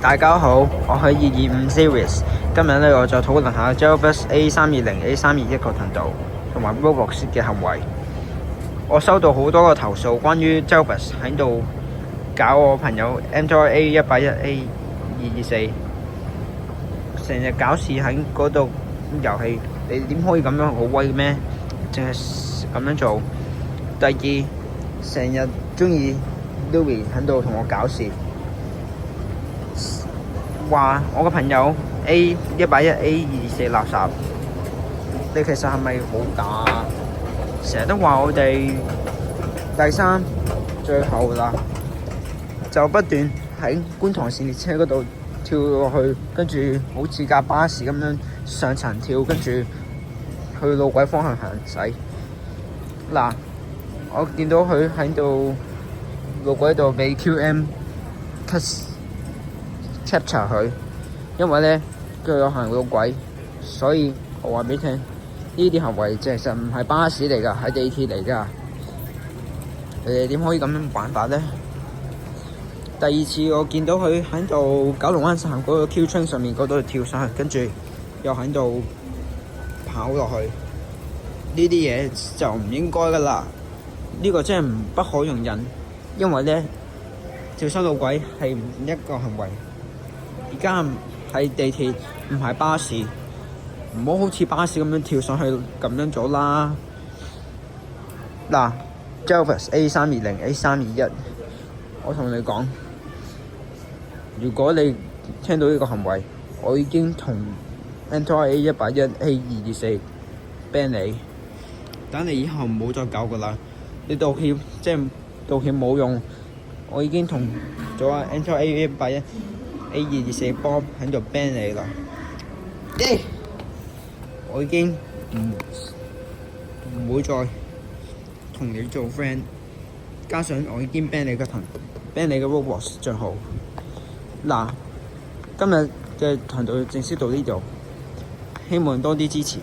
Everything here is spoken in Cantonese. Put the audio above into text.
大家好，我係225 Series。今日咧，我就討論下 JailBus A320、A321個頻道同埋 Roblox 嘅行為。我收到好多個投訴，關於 JailBus 喺度搞我朋友 Android A181、A224，成日搞事喺嗰度遊戲。你點可以咁樣好威嘅咩？淨係咁樣做。第二，成日中意 Louis 喺度同我搞事。話我個朋友 A181、A224垃圾，你其實係咪好假？成日都話我哋第三，最後啦，就不斷喺觀塘線列車嗰度跳落去，跟住好似架巴士咁樣上層跳，跟住去路軌方向行駛。嗱，我見到佢喺度路軌度俾 QM capture 佢，因為咧佢有行路軌，所以我話俾你聽，呢啲行為其實唔係巴士嚟㗎，係地鐵嚟㗎。你哋點可以咁樣玩法咧？第二次我見到佢喺度九龍灣站嗰個 Q train 上面嗰度跳上去，跟住又喺度跑落去，呢啲嘢就唔應該㗎啦。呢個真係不可容忍，因為咧跳上路軌係一個行為。而家係地鐵，唔係巴士，唔好好似巴士咁樣跳上去咁樣做啦。嗱，JailBus A320、A321，我同你講，如果你聽到呢個行為，我已經同 Android A181、A224 ban 你，等你以後唔好再搞噶啦。你道歉即係道歉冇用，我已經同咗 Android A181、A224 Bob 喺度 ban 你啦。我已經唔會再同你做 friend， 加上我已經 ban 你嘅ban 你嘅 Roblox 帳號。嗱，今日嘅頻道正式到呢度，希望多啲支持。